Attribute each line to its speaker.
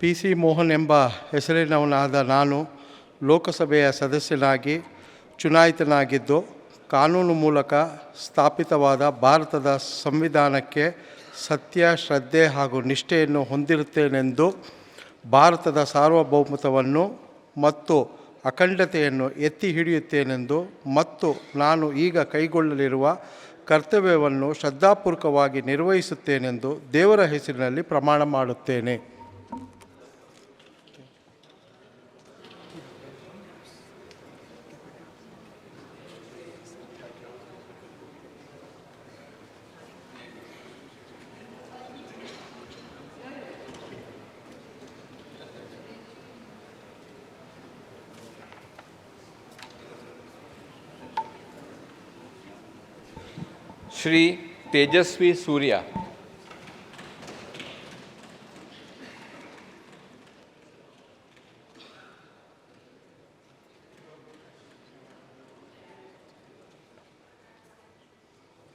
Speaker 1: P C Mohan ಎಂಬ ಹೆಸರಿನವನಾದ ನಾನು ಲೋಕಸಭೆಯ ಸದಸ್ಯನಾಗಿ ಚುನಾಯಿತನಾಗಿದ್ದು, ಕಾನೂನು ಮೂಲಕ ಸ್ಥಾಪಿತವಾದ ಭಾರತದ ಸಂವಿಧಾನಕ್ಕೆ ಸತ್ಯ, ಶ್ರದ್ಧೆ ಹಾಗೂ ನಿಷ್ಠೆಯನ್ನು ಹೊಂದಿರುತ್ತೇನೆಂದು, ಭಾರತದ ಸಾರ್ವಭೌಮತ್ವವನ್ನು ಮತ್ತು ಅಖಂಡತೆಯನ್ನು ಎತ್ತಿ ಹಿಡಿಯುತ್ತೇನೆಂದು ಮತ್ತು ನಾನು ಈಗ ಕೈಗೊಳ್ಳಲಿರುವ ಕರ್ತವ್ಯವನ್ನು ಶ್ರದ್ಧಾಪೂರ್ವಕವಾಗಿ ನಿರ್ವಹಿಸುತ್ತೇನೆಂದು ದೇವರ ಹೆಸರಿನಲ್ಲಿ ಪ್ರಮಾಣ ಮಾಡುತ್ತೇನೆ.
Speaker 2: श्री तेजस्वी सूर्या.